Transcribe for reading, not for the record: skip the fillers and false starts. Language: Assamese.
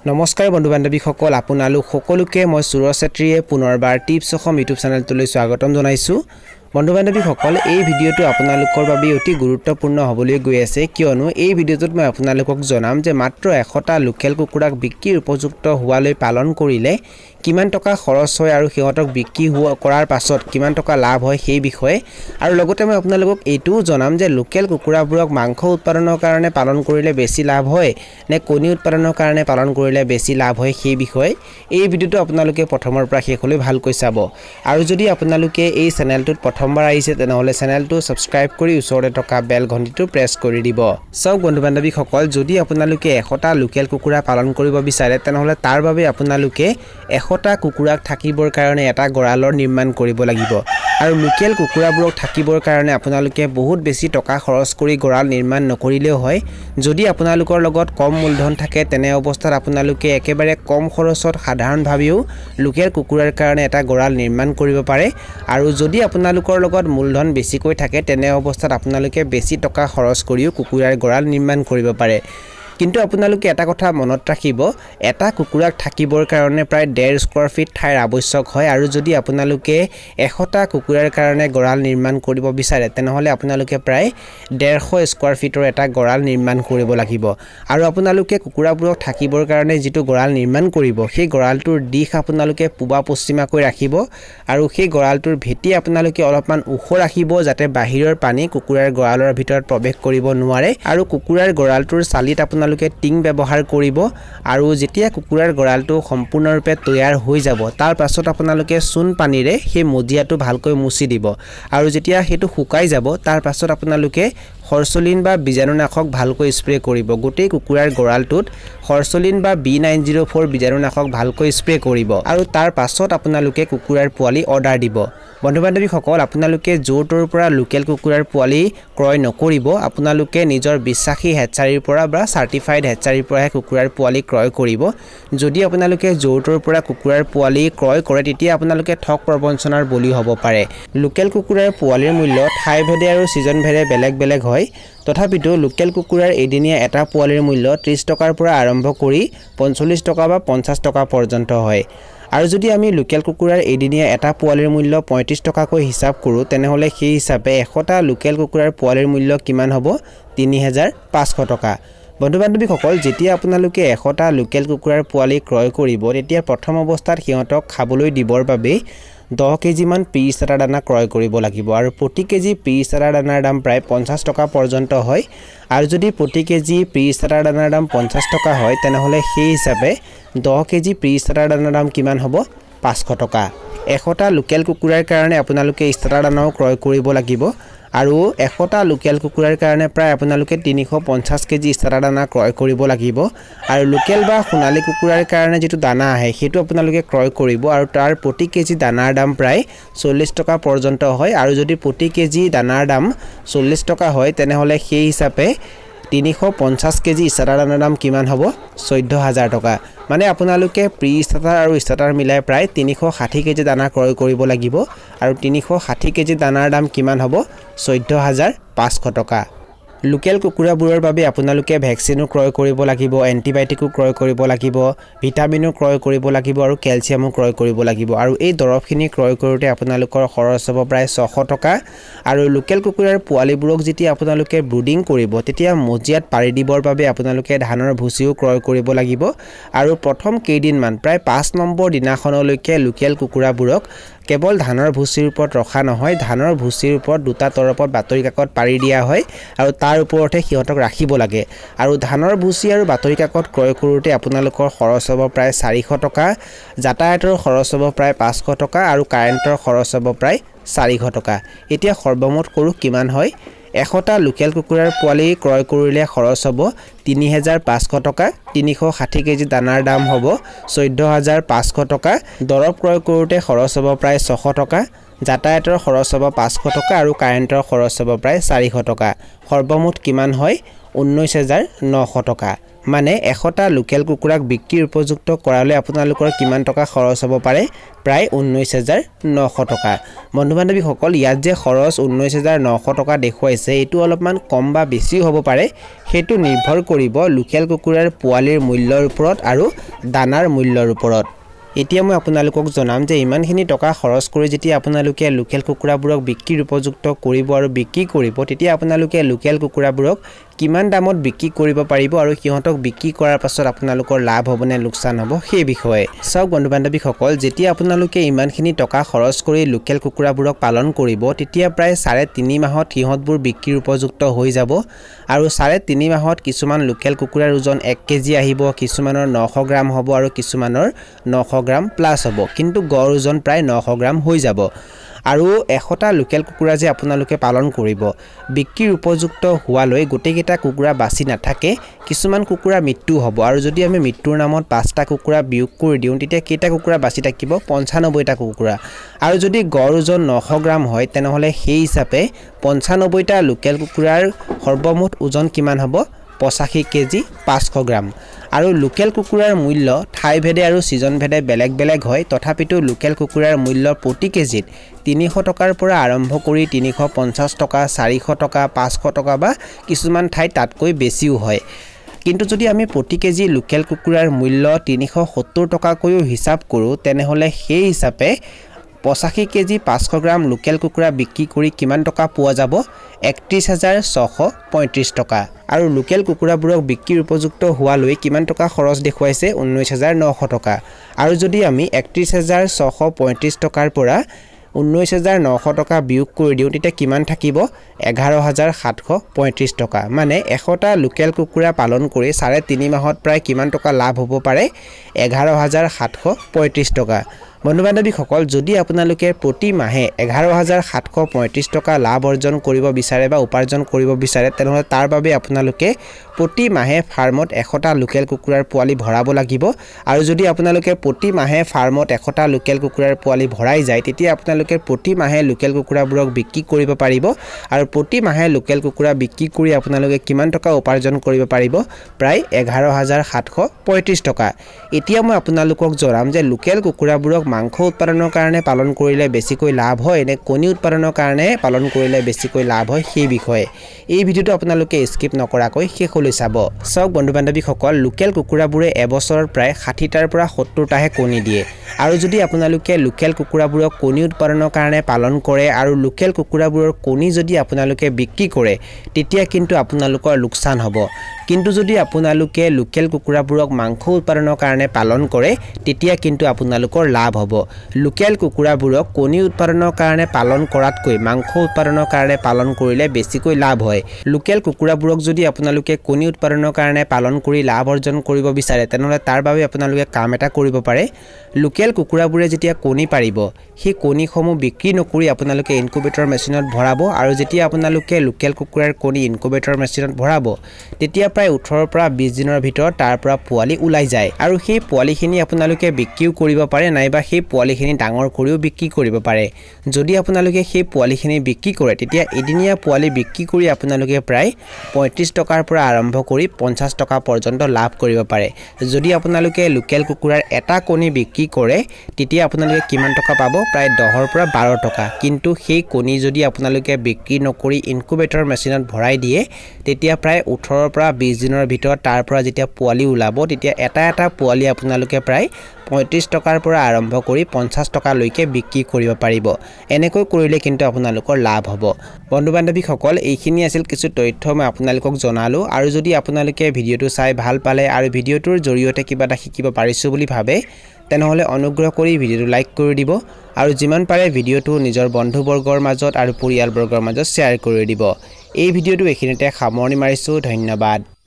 নমস্কাৰ বন্ধু বান্ধৱীসকল আপোনালোক সকলোকে মই সুৰজ চেত্ৰীয়ে পুনৰবাৰ টিপছ অসম ইউটিউব চেনেলটোলৈ স্বাগতম জনাইছোঁ। বন্ধু বান্ধৱীসকল এই ভিডিঅ'টো আপোনালোকৰ বাবে অতি গুৰুত্বপূৰ্ণ হ'বলৈ গৈ আছে, কিয়নো এই ভিডিঅ'টোত মই আপোনালোকক জনাম যে মাত্ৰ 100টা লোকেল কুকুৰাক বিক্ৰীৰ উপযুক্ত হোৱালৈ পালন কৰিলে কিমান টকা খৰচ হয় আৰু সিহঁতক বিক্ৰী কৰাৰ পাছত কিমান টকা লাভ হয় সেই বিষয়ে, আৰু লগতে মই আপোনালোকক এইটোও জনাম যে লোকেল কুকুৰাবোৰক মাংস উৎপাদনৰ কাৰণে পালন কৰিলে বেছি লাভ হয় নে কণী উৎপাদনৰ কাৰণে পালন কৰিলে বেছি লাভ হয় সেই বিষয়ে এই ভিডিঅ'টো আপোনালোকে প্ৰথমৰ পৰা শেষলৈ ভালকৈ চাব। আৰু যদি আপোনালোকে এই চেনেলটোত প্ৰথমবাৰ আহিছে তেনেহ'লে চেনেলটো সাবস্ক্ৰাইব কৰি ওচৰতে থকা বেল ঘণ্টিটো প্ৰেছ কৰি দিব। চাওক বন্ধু বান্ধৱীসকল, যদি আপোনালোকে 100টা লোকেল কুকুৰা পালন কৰিব বিচাৰে তেনেহ'লে তাৰ বাবে আপোনালোকে 100টা কুকুৰাক থাকিবৰ কাৰণে এটা গঁৰালৰ নিৰ্মাণ কৰিব লাগিব। আৰু লোকেল কুকুৰাবোৰক থাকিবৰ কাৰণে আপোনালোকে বহুত বেছি টকা খৰচ কৰি গঁৰাল নিৰ্মাণ নকৰিলেও হয়। যদি আপোনালোকৰ লগত কম মূলধন থাকে তেনে অৱস্থাত আপোনালোকে একেবাৰে কম খৰচত সাধাৰণভাৱেও লোকেল কুকুৰাৰ কাৰণে এটা গঁৰাল নিৰ্মাণ কৰিব পাৰে। আৰু যদি আপোনালোকৰ লগত মূলধন বেছিকৈ থাকে তেনে অৱস্থাত আপোনালোকে বেছি টকা খৰচ কৰিও কুকুৰাৰ গঁৰাল নিৰ্মাণ কৰিব পাৰে। কিন্তু আপোনালোকে এটা কথা মনত ৰাখিব, এটা কুকুৰাক থাকিবৰ কাৰণে প্ৰায় 1.5 স্কোৱাৰ ফিট ঠাইৰ আৱশ্যক হয়। আৰু যদি আপোনালোকে 100টা কুকুৰাৰ কাৰণে গঁৰাল নিৰ্মাণ কৰিব বিচাৰে তেনেহ'লে আপোনালোকে প্ৰায় 150 স্কোৱাৰ ফিটৰ এটা গঁৰাল নিৰ্মাণ কৰিব লাগিব। আৰু আপোনালোকে কুকুৰাবোৰক থাকিবৰ কাৰণে যিটো গঁৰাল নিৰ্মাণ কৰিব সেই গঁৰালটোৰ দিশ আপোনালোকে পূবা পশ্চিমাকৈ ৰাখিব। আৰু সেই গঁৰালটোৰ ভেটি আপোনালোকে অলপমান ওখ ৰাখিব যাতে বাহিৰৰ পানী কুকুৰাৰ গঁৰালৰ ভিতৰত প্ৰৱেশ কৰিব নোৱাৰে। আৰু কুকুৰাৰ গঁৰালটোৰ চালিত আপোনালোকে টিং ব্যৱহাৰ কৰিব। আৰু যেতিয়া কুকুৰাৰ গঁৰালটো সম্পূৰ্ণৰূপে তৈয়াৰ হৈ যাব তাৰ পাছত আপোনালোকে চূণ পানীৰে সেই মজিয়াটো ভালকৈ মুছি দিব। আৰু যেতিয়া সেইটো শুকাই যাব তাৰ পাছত আপোনালোকে হৰ্চলিন বা বীজাণুনাশক ভালকৈ স্প্ৰে কৰিব। গোটেই কুকুৰাৰ গঁৰালটোত হৰ্চলিন বা B904 বীজাণুনাশক ভালকৈ স্প্ৰে কৰিব। আৰু তাৰ পাছত আপোনালোকে কুকুৰাৰ পোৱালি অৰ্ডাৰ দিব। বন্ধু বান্ধৱীসকল, আপোনালোকে য'ৰ ত'ৰ পৰা লোকেল কুকুৰাৰ পোৱালি ক্ৰয় নকৰিব। আপোনালোকে নিজৰ বিশ্বাসী হেচাৰীৰ পৰা বা চাৰ্টিফাইড হেচাৰীৰ পৰাহে কুকুৰাৰ পোৱালি ক্ৰয় কৰিব। যদি আপোনালোকে য'ৰ ত'ৰ পৰা কুকুৰাৰ পোৱালি ক্ৰয় কৰে তেতিয়া আপোনালোকে ঠগ প্ৰবঞ্চনাৰ বলি হ'ব পাৰে। লোকেল কুকুৰাৰ পোৱালিৰ মূল্য ঠাইভেদে আৰু ছিজন ভেদে বেলেগ বেলেগ হয়। তথাপিতো লোকেল কুকুৰাৰ এদিনীয়া এটা পোৱালিৰ মূল্য 30 টকাৰ পৰা আৰম্ভ কৰি 45 টকা বা 50 টকা পৰ্যন্ত হয়। আৰু যদি আমি লোকেল কুকুৰাৰ এদিনীয়া এটা পোৱালিৰ মূল্য 35 টকাকৈ হিচাপ কৰোঁ তেনেহ'লে সেই হিচাপে 100টা লোকেল কুকুৰাৰ পোৱালিৰ মূল্য কিমান হ'ব? 3500 টকা। বন্ধু বান্ধৱীসকল, যেতিয়া আপোনালোকে 100টা লোকেল কুকুৰাৰ পোৱালি ক্ৰয় কৰিব তেতিয়া প্ৰথম অৱস্থাত সিহঁতক খাবলৈ দিবৰ বাবে 10 কেজিমান পিৰি চাৰা দানা ক্ৰয় কৰিব লাগিব। আৰু প্ৰতি কেজি পিৰি চাৰা দানাৰ দাম প্ৰায় 50 টকা পৰ্যন্ত হয়। আৰু যদি প্ৰতি কেজি পিৰি চাৰা দানাৰ দাম 50 টকা হয় তেনেহ'লে সেই হিচাপে 10 কেজি পিৰি চাৰা দানাৰ দাম কিমান হ'ব? 500 টকা। 100টা লোকেল কুকুৰাৰ কাৰণে আপোনালোকে চাৰা দানাও ক্ৰয় কৰিব লাগিব। আৰু 100টা লোকেল কুকুৰাৰ কাৰণে প্ৰায় আপোনালোকে 350 কেজি চাৰা দানা ক্ৰয় কৰিব লাগিব। আৰু লোকেল বা সোণালী কুকুৰাৰ কাৰণে যিটো দানা আহে সেইটো আপোনালোকে ক্ৰয় কৰিব। আৰু তাৰ প্ৰতি কেজি দানাৰ দাম প্ৰায় 40 টকা পৰ্যন্ত হয়। আৰু যদি প্ৰতি কেজি দানাৰ দাম 40 টকা হয় তেনেহ'লে সেই হিচাপে 350 কেজি চাৰা দানাৰ দাম কিমান হ'ব? 14,000 টকা। মানে আপোনালোকে প্ৰি ষ্টাৰ্টাৰ আৰু ষ্টাৰ্টাৰ মিলাই প্ৰায় 360 কেজি দানা ক্ৰয় কৰিব লাগিব। আৰু 360 কেজি দানাৰ দাম কিমান হ'ব? 14,500 টকা। লোকেল কুকুৰাবোৰৰ বাবে আপোনালোকে ভেকচিনো ক্ৰয় কৰিব লাগিব, এণ্টিবায়'টিকো ক্ৰয় কৰিব লাগিব, ভিটামিনো ক্ৰয় কৰিব লাগিব আৰু কেলছিয়ামো ক্ৰয় কৰিব লাগিব। আৰু এই দৰৱখিনি ক্ৰয় কৰোঁতে আপোনালোকৰ খৰচ হ'ব প্ৰায় 600 টকা। আৰু লোকেল কুকুৰাৰ পোৱালিবোৰক যেতিয়া আপোনালোকে ব্ৰুডিং কৰিব তেতিয়া মজিয়াত পাৰি দিবৰ বাবে আপোনালোকে ধানৰ ভুচিও ক্ৰয় কৰিব লাগিব। আৰু প্ৰথম কেইদিনমান প্ৰায় 5 নম্বৰ দিনাখনলৈকে লোকেল কুকুৰাবোৰক কেৱল ধানৰ ভুচিৰ ওপৰত ৰখা নহয়, ধানৰ ভুচিৰ ওপৰত 2টা তৰপত বাতৰি কাকত পাৰি দিয়া হয় আৰু তাৰ ওপৰতে সিহঁতক ৰাখিব লাগে। আৰু ধানৰ ভুচি আৰু বাতৰি কাকত ক্ৰয় কৰোঁতে আপোনালোকৰ খৰচ হ'ব প্ৰায় 400 টকা, যাতায়াতৰ খৰচ হ'ব প্ৰায় 500 টকা আৰু কাৰেণ্টৰ খৰচ হ'ব প্ৰায় 400 টকা। এতিয়া সৰ্বমুঠ কৰোঁ কিমান হয়? 100টা লোকেল কুকুৰাৰ পোৱালি ক্ৰয় কৰিলে খৰচ হ'ব 3,500 টকা। 360 কেজি দানাৰ দাম হ'ব 14,500 টকা। দৰৱ ক্ৰয় কৰোঁতে খৰচ হ'ব প্ৰায় 600 টকা, যাতায়াতৰ খৰচ হ'ব 500 টকা আৰু কাৰেণ্টৰ খৰচ হ'ব প্ৰায় 400 টকা। সৰ্বমুঠ কিমান হয়? 19,900 টকা। মানে 100টা লোকেল কুকুৰাক বিক্ৰীৰ উপযুক্ত কৰালে আপোনালোকৰ কিমান টকা খৰচ হ'ব পাৰে প্ৰায় 19900 টকা বন্ধু বান্ধৱীসকল ইয়াত যে খৰচ 19900 টকা দেখুৱাইছে এটো অলপমান কম বা বেছি হ'ব পাৰে হেতু নিৰ্ভৰ কৰিব লোকেল কুকুৰাৰ পোৱালিৰ মূল্যৰ ওপৰত আৰু দানাৰ মূল্যৰ ওপৰত এতিয়া মই আপোনালোকক জনাম যে ইমানখিনি টকা খৰচ কৰি যেতিয়া আপোনালোকে লোকেল কুকুৰাবোৰক বিক্ৰীৰ উপযুক্ত কৰিব আৰু বিক্ৰী কৰিব তেতিয়া আপোনালোকে লোকেল কুকুৰাবোৰক কিমান দামত বিক্ৰী কৰিব পাৰিব আৰু কিহতক বিক্ৰী কৰাৰ পাছত আপোনালোকৰ লাভ হ'ব নে লোকসান হ'ব সেই বিষয়ে সব বন্ধু বান্ধৱীসকল যেতিয়া আপোনালোকে ইমানখিনি টকা খৰচ কৰি লোকেল কুকুৰাবোৰক পালন কৰিব তেতিয়া প্ৰায় 3.5 মাহত কিহতবোৰ বিক্ৰীৰ উপযুক্ত হৈ যাব আৰু 3.5 মাহত কিছুমান লোকেল কুকুৰাৰ ওজন 1 কেজি আহিব কিছুমানৰ 900 গ্ৰাম হ'ব আৰু কিছুমানৰ 900 গ্ৰাম প্লাস হ'ব কিন্তু গড় ওজন প্ৰায় 900 গ্ৰাম হৈ যাব আৰু 100টা লোকেল কুকুৰা যে আপোনালোকে পালন কৰিব বিক্ৰীৰ উপযুক্ত হোৱালৈ গোটেইকেইটা কুকুৰা বাছি নাথাকে কিছুমান কুকুৰা মৃত্যু হ'ব আৰু যদি আমি মৃত্যুৰ নামত 5টা কুকুৰা বিয়োগ কৰি দিওঁ তেতিয়া কেইটা কুকুৰা বাছি থাকিব 95টা কুকুৰা আৰু যদি গড় ওজন 900 গ্ৰাম হয় তেনেহলে সেই হিচাপে 95টা লোকেল কুকুৰাৰ সৰ্বমুঠ ওজন কিমান হ'ব 85 কেজি 500 গ্ৰাম আৰু লোকেল কুকুৰাৰ মূল্য ঠাই ভেদে আৰু সিজন ভেদে বেলেগ বেলেগ হয় তথাপিতো লোকেল কুকুৰাৰ মূল্য প্ৰতি কেজিত 300 টকাৰ পৰা আৰম্ভ কৰি 350 টকা 400 টকা 500 টকা বা কিছুমান ঠাই তাতকৈ বেছিও হয় কিন্তু যদি আমি প্ৰতি কেজি লোকেল কুকুৰাৰ মূল্য 370 টকাকৈও হিচাপ কৰো তেনেহলে সেই হিচাপে 85 কেজি 500 গ্ৰাম লোকেল কুকুৰা বিক্ৰী কৰি কিমান টকা পোৱা যাব 31635 টকা আৰু লোকেল কুকুৰাবোৰক বিক্ৰীৰ উপযুক্ত হোৱালৈ কিমান টকা খৰচ দেখুৱাইছে 19900 টকা আৰু যদি আমি 31635 টকাৰ পৰা 19900 টকা বিয়োগ কৰি দিওঁ তেতিয়া কিমান থাকিব 11735 টকা মানে 100টা লোকেল কুকুৰা পালন কৰি 3.5 মাহত প্ৰায় কিমান টকা লাভ হ'ব পাৰে 11735 টকা বন্ধু বান্ধৱীসকল যদি আপোনালোকে প্ৰতি মাহে 11735 টকা লাভ অৰ্জন কৰিব বিচাৰে বা উপাৰ্জন কৰিব বিচাৰে তেনেহলে তাৰ বাবে আপোনালোকে প্ৰতি মাহে ফাৰ্মত 100টা লোকেল কুকুৰাৰ পোৱালি ভৰাব লাগিব আৰু যদি আপোনালোকে প্ৰতি মাহে ফাৰ্মত 100টা লোকেল কুকুৰাৰ পোৱালি ভৰাই যায় তেতিয়া আপোনালোকে প্ৰতি মাহে লোকেল কুকুৰাবোৰক বিক্ৰী কৰিব পাৰিব আৰু প্ৰতি মাহে লোকেল কুকুৰা বিক্ৰী কৰি আপোনালোকে কিমান টকা উপাৰ্জন কৰিব পাৰিব প্ৰায় 11735 টকা এতিয়া মই আপোনালোকক জনাম যে লোকেল কুকুৰাবোৰক মাংস উৎপাদনৰ কাৰণে পালন কৰিলে বেছিকৈ লাভ হয় নে কণী উৎপাদনৰ কাৰণে পালন কৰিলে বেছিকৈ লাভ হয় সেই বিষয়ে এই ভিডিওটো আপোনালোকে স্কিপ নকৰাকৈ শেষলৈ চাব সব বন্ধু বান্ধৱীসকল লোকেল কুকুৰাবোৰে এবছৰত প্ৰায় 60টাৰ পৰা 70টাহে কণী দিয়ে আৰু যদি আপোনালোকে লোকেল কুকুৰাবোৰক কণী উৎপাদনৰ কাৰণে পালন কৰে আৰু লোকেল কুকুৰাবোৰৰ কণী যদি আপোনালোকে বিক্ৰী কৰে তেতিয়া কিন্তু আপোনালোকৰ লোকসান হ'ব কিন্তু যদি আপোনালোকে লোকেল কুকুৰাবোৰক মাংস উৎপাদনৰ কাৰণে পালন কৰে তেতিয়া কিন্তু আপোনালোকৰ লাভ হ'ব লোকেল কুকুৰাবোৰক কণী উৎপাদনৰ কাৰণে পালন কৰাতকৈ মাংস উৎপাদনৰ কাৰণে পালন কৰিলে বেছিকৈ লাভ হয় লোকেল কুকুৰাবোৰক যদি আপোনালোকে কণী উৎপাদনৰ কাৰণে পালন কৰি লাভ অৰ্জন কৰিব বিচাৰে তেনেহলে তাৰ বাবে আপোনালোকে কাম এটা কৰিব পাৰে লোকেল কুকুৰাবোৰে যেতিয়া কণী পাৰিব সেই কণীসমূহ বিক্ৰী নকৰি আপোনালোকে ইনকুবেটৰ মেচিনত ভৰাব আৰু যেতিয়া আপোনালোকে লোকেল কুকুৰাৰ কণী ইনকুবেটৰ মেচিনত ভৰাব তেতিয়া প্ৰায় 18 পৰা 20 দিনৰ ভিতৰত তাৰ পৰা পোৱালি ওলাই যায় আৰু সেই পোৱালিখিনি আপোনালোকে বিক্ৰীও কৰিব পাৰে নাইবা সেই পোৱালিখিনি ডাঙৰ কৰিও বিক্ৰী কৰিব পাৰে যদি আপোনালোকে সেই পোৱালিখিনি বিক্ৰী কৰে তেতিয়া এদিনীয়া পোৱালি বিক্ৰী কৰি আপোনালোকে প্ৰায় 35 টকাৰ পৰা আৰম্ভ কৰি 50 টকা পৰ্যন্ত লাভ কৰিব পাৰে যদি আপোনালোকে লোকেল কুকুৰাৰ এটা কণী বিক্ৰী কৰে তেতিয়া আপোনালোকে কিমান টকা পাব প্ৰায় 10 পৰা 12 টকা কিন্তু সেই কণী যদি আপোনালোকে বিক্ৰী নকৰি ইনকুবেটৰ মেচিনত ভৰাই দিয়ে তেতিয়া প্ৰায় 18 পৰা 20 দিনৰ ভিতৰত তাৰ পৰা যেতিয়া পোৱালি ওলাব তেতিয়া এটা পোৱালি আপোনালোকে প্ৰায় 35 টকাৰ পৰা আৰম্ভ কৰি 50 টকা লৈকে বিক্ৰী কৰিব পাৰিব এনেকৈ কৰিলে কিন্তু আপোনালোকৰ লাভ হ'ব বন্ধু বান্ধৱীসকল এইখিনি আছিল কিছু তথ্য মই আপোনালোকক জনালো আৰু যদি আপোনালোকে ভিডিওটো চাই ভাল পালে আৰু ভিডিওটোৰ জৰিয়তে কিবা এটা শিকিব পাৰিছো বুলি ভাবে তেনেহলে অনুগ্ৰহ কৰি ভিডিওটো লাইক কৰি দিব আৰু যিমান পাৰে ভিডিওটো নিজৰ বন্ধুবৰ্গৰ মাজত আৰু পৰিয়ালবৰ্গৰ মাজত শ্বেয়াৰ কৰি দিব এই ভিডিওটো এখিনিতে সামৰণি মাৰিছো ধন্যবাদ